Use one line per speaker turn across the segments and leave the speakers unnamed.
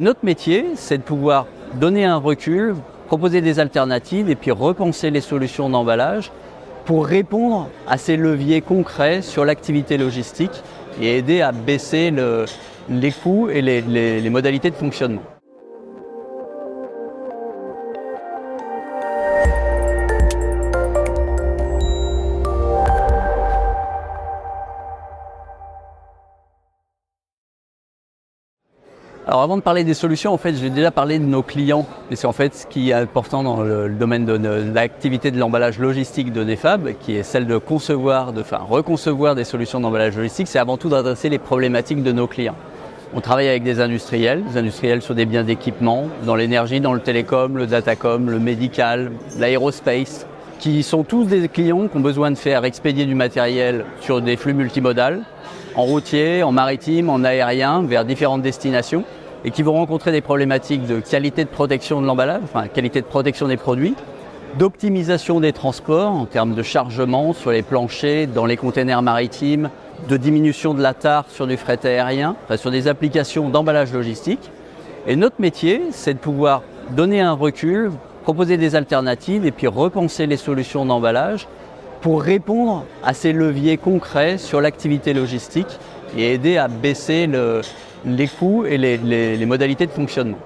Notre métier, c'est de pouvoir donner un recul, proposer des alternatives et puis repenser les solutions d'emballage pour répondre à ces leviers concrets sur l'activité logistique et aider à baisser les coûts et les modalités de fonctionnement. Alors avant de parler des solutions, en fait, j'ai déjà parlé de nos clients. Et c'est en fait ce qui est important dans le domaine de l'activité de l'emballage logistique de Nefab, qui est celle de reconcevoir des solutions d'emballage logistique, c'est avant tout d'adresser les problématiques de nos clients. On travaille avec des industriels sur des biens d'équipement, dans l'énergie, dans le télécom, le datacom, le médical, l'aérospace, qui sont tous des clients qui ont besoin de faire expédier du matériel sur des flux multimodales, en routier, en maritime, en aérien, vers différentes destinations, et qui vont rencontrer des problématiques de qualité de protection de l'emballage, qualité de protection des produits, d'optimisation des transports en termes de chargement sur les planchers, dans les containers maritimes, de diminution de la tare sur du fret aérien, sur des applications d'emballage logistique. Et notre métier, c'est de pouvoir donner un recul, proposer des alternatives et puis repenser les solutions d'emballage pour répondre à ces leviers concrets sur l'activité logistique et aider à baisser les coûts et les modalités de fonctionnement.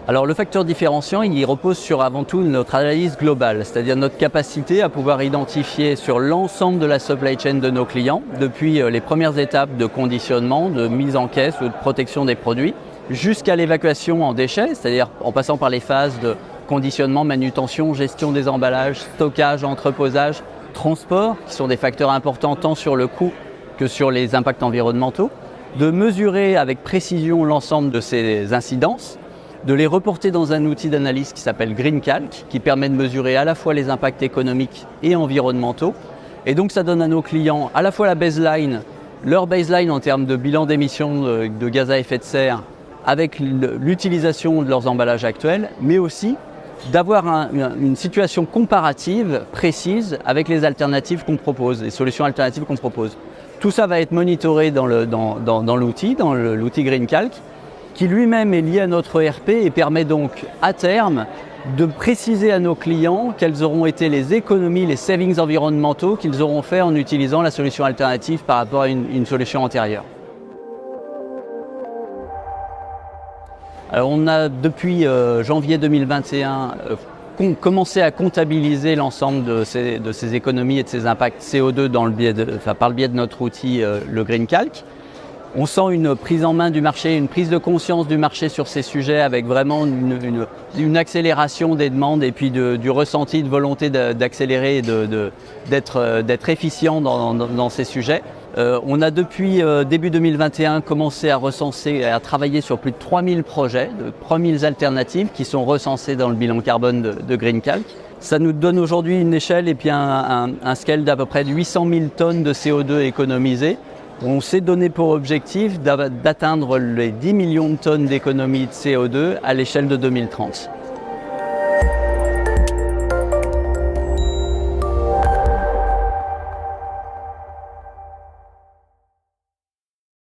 Alors le facteur différenciant, il repose sur avant tout notre analyse globale, c'est-à-dire notre capacité à pouvoir identifier sur l'ensemble de la supply chain de nos clients, depuis les premières étapes de conditionnement, de mise en caisse ou de protection des produits, jusqu'à l'évacuation en déchets, c'est-à-dire en passant par les phases de conditionnement, manutention, gestion des emballages, stockage, entreposage, transport, qui sont des facteurs importants tant sur le coût que sur les impacts environnementaux, de mesurer avec précision l'ensemble de ces incidences, de les reporter dans un outil d'analyse qui s'appelle GreenCalc, qui permet de mesurer à la fois les impacts économiques et environnementaux. Et donc ça donne à nos clients à la fois leur baseline en termes de bilan d'émissions de gaz à effet de serre avec l'utilisation de leurs emballages actuels, mais aussi d'avoir une situation comparative précise avec les alternatives qu'on propose, les solutions alternatives qu'on propose. Tout ça va être monitoré dans l'outil GreenCalc, qui lui-même est lié à notre ERP et permet donc à terme de préciser à nos clients quelles auront été les économies, les savings environnementaux qu'ils auront fait en utilisant la solution alternative par rapport à une solution antérieure. Alors on a depuis janvier 2021 commencé à comptabiliser l'ensemble de ces économies et de ces impacts CO2 par le biais de notre outil le GreenCalc. On sent une prise en main du marché, une prise de conscience du marché sur ces sujets avec vraiment une accélération des demandes et puis du ressenti de volonté d'accélérer et d'être efficient dans ces sujets. On a depuis début 2021 commencé à recenser et à travailler sur plus de 3000 projets, de 3000 alternatives qui sont recensées dans le bilan carbone de GreenCalc. Ça nous donne aujourd'hui une échelle et puis un scale d'à peu près de 800 000 tonnes de CO2 économisées. On s'est donné pour objectif d'atteindre les 10 millions de tonnes d'économies de CO2 à l'échelle de 2030.